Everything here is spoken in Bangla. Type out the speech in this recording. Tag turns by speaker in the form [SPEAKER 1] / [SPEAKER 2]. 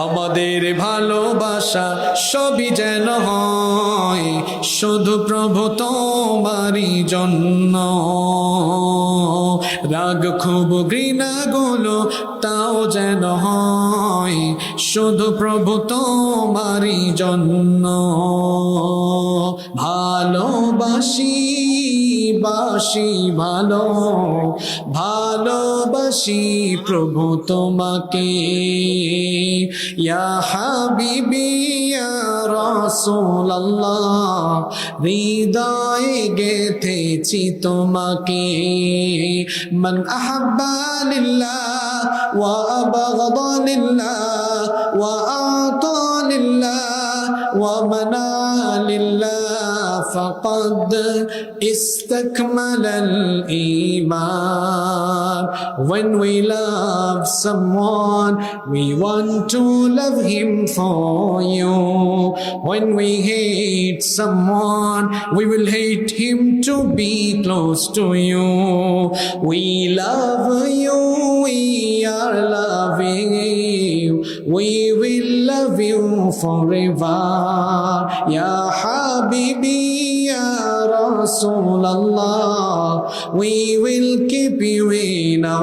[SPEAKER 1] আমাদের ভালোবাসা সবই যেন হয় শুধু প্রভু তোমারই জন্য। রাগ খুব ঘৃণাগুলো তাও যেন হয় শুধু প্রভু তোমারই জন্য। ভালোবাসি বাসি ভালো, ভালোবাসি প্রভু তোমাকে। ইয়া হাবিবি ইয়া রাসূলুল্লাহ, হৃদয়ে গেথেছি তোমাকে। মান আহাব্বা লিল্লাহ ওয়া আবগাদা লিল্লাহ ওয়া আতা লিল্লাহ ওয়া মানা লিল্লাহ ফাকাদ ইসতাকমালাল ঈমান। When we love someone, we want to love him for you. When we hate someone, we will hate him to be close to you. We love you, we are loving you, we will love you forever. Ya Habibi, Ya Rasulallah, we will keep you in our